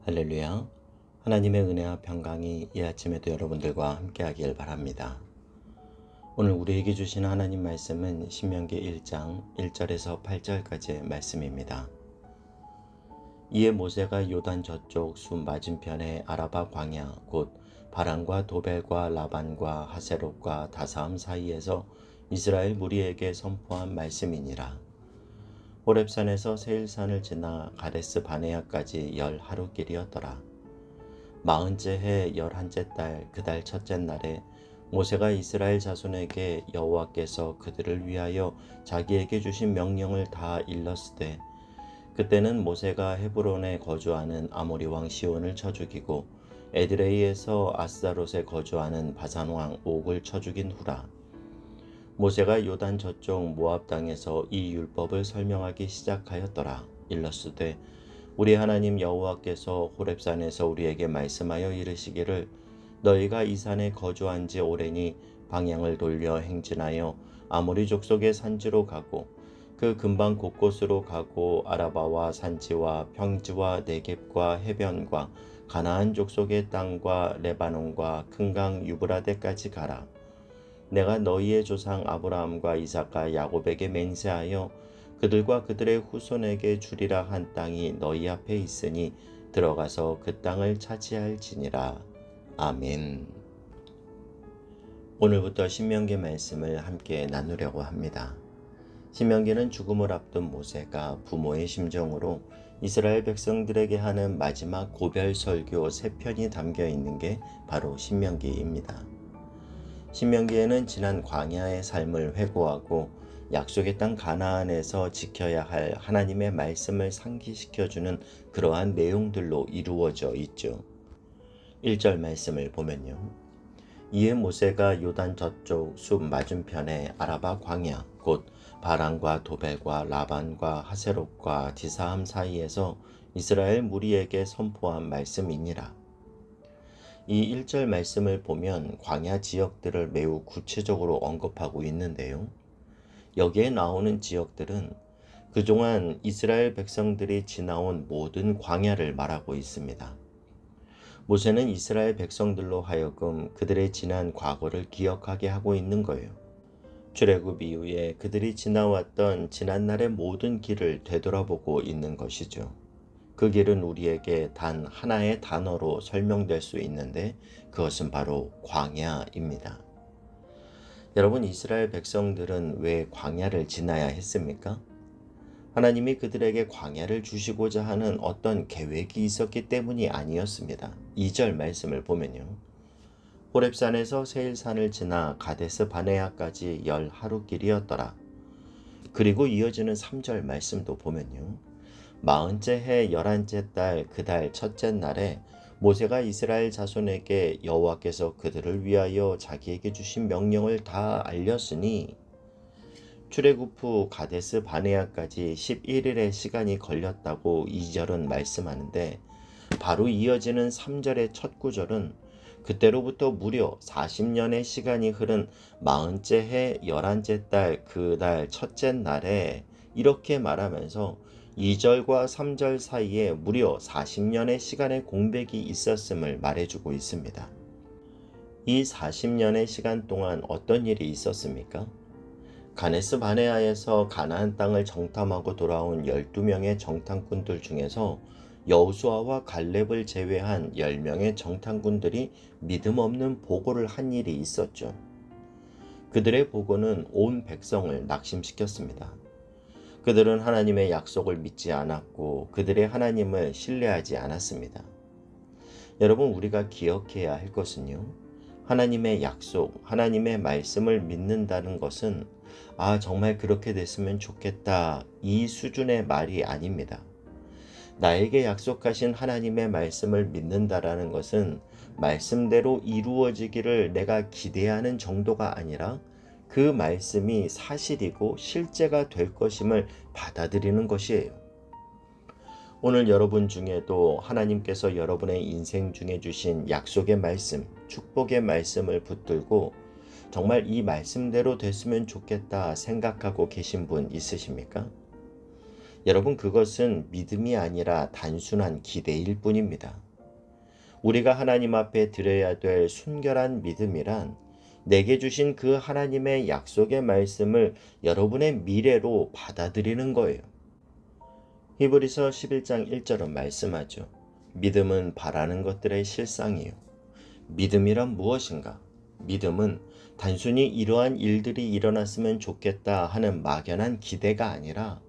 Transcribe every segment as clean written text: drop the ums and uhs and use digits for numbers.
할렐루야. 하나님의 은혜와 평강이 이 아침에도 여러분들과 함께하길 바랍니다. 오늘 우리에게 주신 하나님 말씀은 신명기 1장 1절에서 8절까지의 말씀입니다. 이에 모세가 요단 저쪽 숲 맞은편의 아라바 광야 곧 바란과 도벨과 라반과 하세롯과 다사함 사이에서 이스라엘 무리에게 선포한 말씀이니라. 호렙산에서 세일산을 지나 가데스 바네아까지 10하루길이었더라. 40째 해 11째 달 그 달 첫째 날에 모세가 이스라엘 자손에게 여호와께서 그들을 위하여 자기에게 주신 명령을 다 일렀으되, 그때는 모세가 헤브론에 거주하는 아모리 왕 시온을 쳐 죽이고 에드레이에서 아스다롯에 거주하는 바산 왕 옥을 쳐 죽인 후라. 모세가 요단 저쪽 모압 땅에서 이 율법을 설명하기 시작하였더라. 일렀으되, 우리 하나님 여호와께서 호렙산에서 우리에게 말씀하여 이르시기를, 너희가 이 산에 거주한 지 오래니 방향을 돌려 행진하여 아모리 족속의 산지로 가고 그 근방 곳곳으로 가고 아라바와 산지와 평지와 네겝과 해변과 가나안 족속의 땅과 레바논과 큰 강 유브라데까지 가라. 내가 너희의 조상 아브라함과 이삭과 야곱에게 맹세하여 그들과 그들의 후손에게 주리라 한 땅이 너희 앞에 있으니 들어가서 그 땅을 차지할지니라. 아멘. 오늘부터 신명기 말씀을 함께 나누려고 합니다. 신명기는 죽음을 앞둔 모세가 부모의 심정으로 이스라엘 백성들에게 하는 마지막 고별 설교 3편이 담겨 있는 게 바로 신명기입니다. 신명기에는 지난 광야의 삶을 회고하고 약속의 땅 가나안에서 지켜야 할 하나님의 말씀을 상기시켜주는 그러한 내용들로 이루어져 있죠. 1절 말씀을 보면요. 이에 모세가 요단 저쪽 숲 맞은편의 아라바 광야 곧 바란과 도벨과 라반과 하세롯과 디사함 사이에서 이스라엘 무리에게 선포한 말씀이니라. 이 1절 말씀을 보면 광야 지역들을 매우 구체적으로 언급하고 있는데요. 여기에 나오는 지역들은 그동안 이스라엘 백성들이 지나온 모든 광야를 말하고 있습니다. 모세는 이스라엘 백성들로 하여금 그들의 지난 과거를 기억하게 하고 있는 거예요. 출애굽 이후에 그들이 지나왔던 지난날의 모든 길을 되돌아보고 있는 것이죠. 그 길은 우리에게 단 하나의 단어로 설명될 수 있는데 그것은 바로 광야입니다. 여러분, 이스라엘 백성들은 왜 광야를 지나야 했습니까? 하나님이 그들에게 광야를 주시고자 하는 어떤 계획이 있었기 때문이 아니었습니다. 2절 말씀을 보면요. 호렙산에서 세일산을 지나 가데스 바네아까지 10하루길이었더라. 그리고 이어지는 3절 말씀도 보면요. 40째 해 11째 달 그 달 첫째 날에 모세가 이스라엘 자손에게 여호와께서 그들을 위하여 자기에게 주신 명령을 다 알렸으니 출애굽 후 가데스 바네아까지 11일의 시간이 걸렸다고 2절은 말씀하는데, 바로 이어지는 3절의 첫 구절은 그때로부터 무려 40년의 시간이 흐른 40째 해 11째 달 그 달 첫째 날에 이렇게 말하면서 2절과 3절 사이에 무려 40년의 시간의 공백이 있었음을 말해주고 있습니다. 이 40년의 시간 동안 어떤 일이 있었습니까? 가데스 바네아에서 가나안 땅을 정탐하고 돌아온 12명의 정탐꾼들 중에서 여호수아와 갈렙을 제외한 10명의 정탐꾼들이 믿음 없는 보고를 한 일이 있었죠. 그들의 보고는 온 백성을 낙심시켰습니다. 그들은 하나님의 약속을 믿지 않았고 그들의 하나님을 신뢰하지 않았습니다. 여러분, 우리가 기억해야 할 것은요. 하나님의 약속, 하나님의 말씀을 믿는다는 것은 정말 그렇게 됐으면 좋겠다, 이 수준의 말이 아닙니다. 나에게 약속하신 하나님의 말씀을 믿는다라는 것은 말씀대로 이루어지기를 내가 기대하는 정도가 아니라 그 말씀이 사실이고 실제가 될 것임을 받아들이는 것이에요. 오늘 여러분 중에도 하나님께서 여러분의 인생 중에 주신 약속의 말씀, 축복의 말씀을 붙들고 정말 이 말씀대로 됐으면 좋겠다 생각하고 계신 분 있으십니까? 여러분, 그것은 믿음이 아니라 단순한 기대일 뿐입니다. 우리가 하나님 앞에 드려야 될 순결한 믿음이란 내게 주신 그 하나님의 약속의 말씀을 여러분의 미래로 받아들이는 거예요. 히브리서 11장 1절은 말씀하죠. 믿음은 바라는 것들의 실상이요. 믿음이란 무엇인가? 믿음은 단순히 이러한 일들이 일어났으면 좋겠다 하는 막연한 기대가 아니라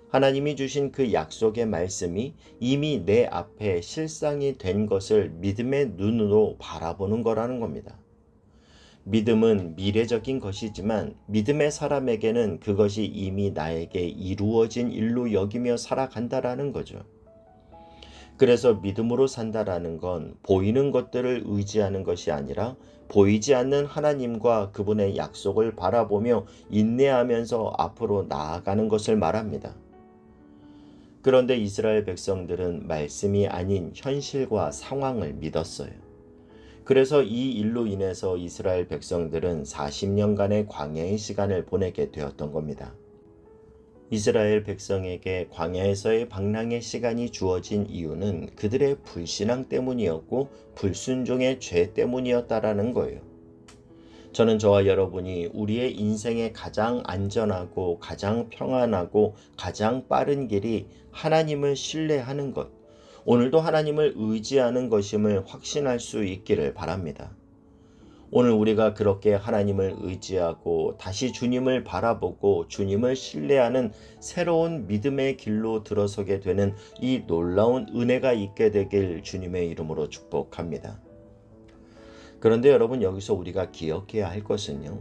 하나님이 주신 그 약속의 말씀이 이미 내 앞에 실상이 된 것을 믿음의 눈으로 바라보는 거라는 겁니다. 믿음은 미래적인 것이지만 믿음의 사람에게는 그것이 이미 나에게 이루어진 일로 여기며 살아간다라는 거죠. 그래서 믿음으로 산다라는 건 보이는 것들을 의지하는 것이 아니라 보이지 않는 하나님과 그분의 약속을 바라보며 인내하면서 앞으로 나아가는 것을 말합니다. 그런데 이스라엘 백성들은 말씀이 아닌 현실과 상황을 믿었어요. 그래서 이 일로 인해서 이스라엘 백성들은 40년간의 광야의 시간을 보내게 되었던 겁니다. 이스라엘 백성에게 광야에서의 방랑의 시간이 주어진 이유는 그들의 불신앙 때문이었고 불순종의 죄 때문이었다라는 거예요. 저는 저와 여러분이 우리의 인생의 가장 안전하고 가장 평안하고 가장 빠른 길이 하나님을 신뢰하는 것, 오늘도 하나님을 의지하는 것임을 확신할 수 있기를 바랍니다. 오늘 우리가 그렇게 하나님을 의지하고 다시 주님을 바라보고 주님을 신뢰하는 새로운 믿음의 길로 들어서게 되는 이 놀라운 은혜가 있게 되길 주님의 이름으로 축복합니다. 그런데 여러분, 여기서 우리가 기억해야 할 것은요,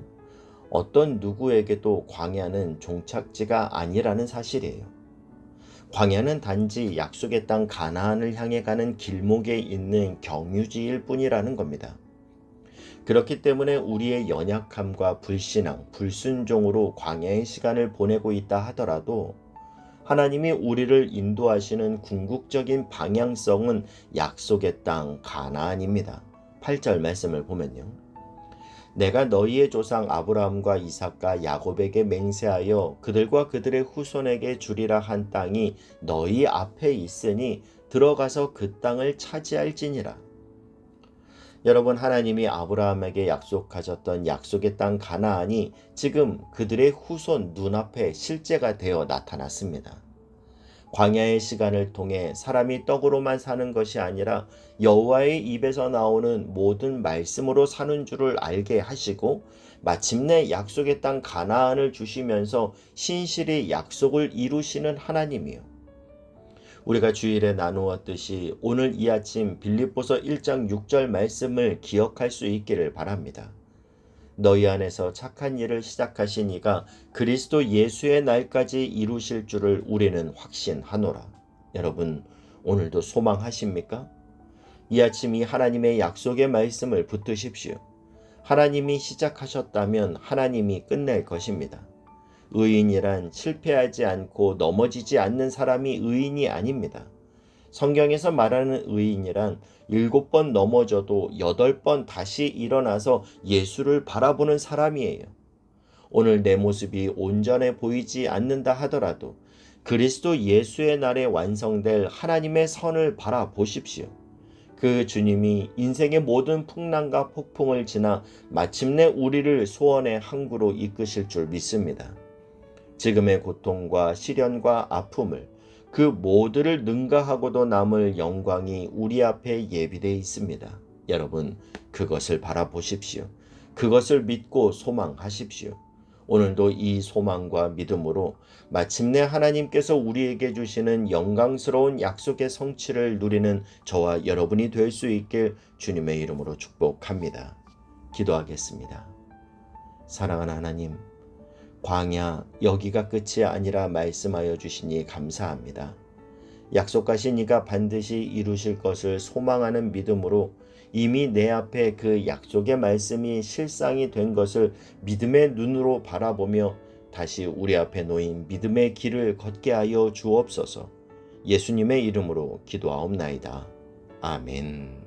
어떤 누구에게도 광야는 종착지가 아니라는 사실이에요. 광야는 단지 약속의 땅 가나안을 향해 가는 길목에 있는 경유지일 뿐이라는 겁니다. 그렇기 때문에 우리의 연약함과 불신앙, 불순종으로 광야의 시간을 보내고 있다 하더라도 하나님이 우리를 인도하시는 궁극적인 방향성은 약속의 땅 가나안입니다. 8절 말씀을 보면요. 내가 너희의 조상 아브라함과 이삭과 야곱에게 맹세하여 그들과 그들의 후손에게 주리라 한 땅이 너희 앞에 있으니 들어가서 그 땅을 차지할지니라. 여러분, 하나님이 아브라함에게 약속하셨던 약속의 땅 가나안이 지금 그들의 후손 눈앞에 실제가 되어 나타났습니다. 광야의 시간을 통해 사람이 떡으로만 사는 것이 아니라 여호와의 입에서 나오는 모든 말씀으로 사는 줄을 알게 하시고 마침내 약속의 땅 가나안을 주시면서 신실히 약속을 이루시는 하나님이요. 우리가 주일에 나누었듯이 오늘 이 아침 빌립보서 1장 6절 말씀을 기억할 수 있기를 바랍니다. 너희 안에서 착한 일을 시작하신 이가 그리스도 예수의 날까지 이루실 줄을 우리는 확신하노라. 여러분, 오늘도 소망하십니까? 이 아침 이 하나님의 약속의 말씀을 붙드십시오. 하나님이 시작하셨다면 하나님이 끝낼 것입니다. 의인이란 실패하지 않고 넘어지지 않는 사람이 의인이 아닙니다. 성경에서 말하는 의인이란 7번 넘어져도 8번 다시 일어나서 예수를 바라보는 사람이에요. 오늘 내 모습이 온전해 보이지 않는다 하더라도 그리스도 예수의 날에 완성될 하나님의 선을 바라보십시오. 그 주님이 인생의 모든 풍랑과 폭풍을 지나 마침내 우리를 소원의 항구로 이끄실 줄 믿습니다. 지금의 고통과 시련과 아픔을 그 모두를 능가하고도 남을 영광이 우리 앞에 예비되어 있습니다. 여러분, 그것을 바라보십시오. 그것을 믿고 소망하십시오. 오늘도 이 소망과 믿음으로 마침내 하나님께서 우리에게 주시는 영광스러운 약속의 성취를 누리는 저와 여러분이 될 수 있길 주님의 이름으로 축복합니다. 기도하겠습니다. 사랑하는 하나님, 광야 여기가 끝이 아니라 말씀하여 주시니 감사합니다. 약속하신 이가 반드시 이루실 것을 소망하는 믿음으로 이미 내 앞에 그 약속의 말씀이 실상이 된 것을 믿음의 눈으로 바라보며 다시 우리 앞에 놓인 믿음의 길을 걷게 하여 주옵소서. 예수님의 이름으로 기도하옵나이다. 아멘.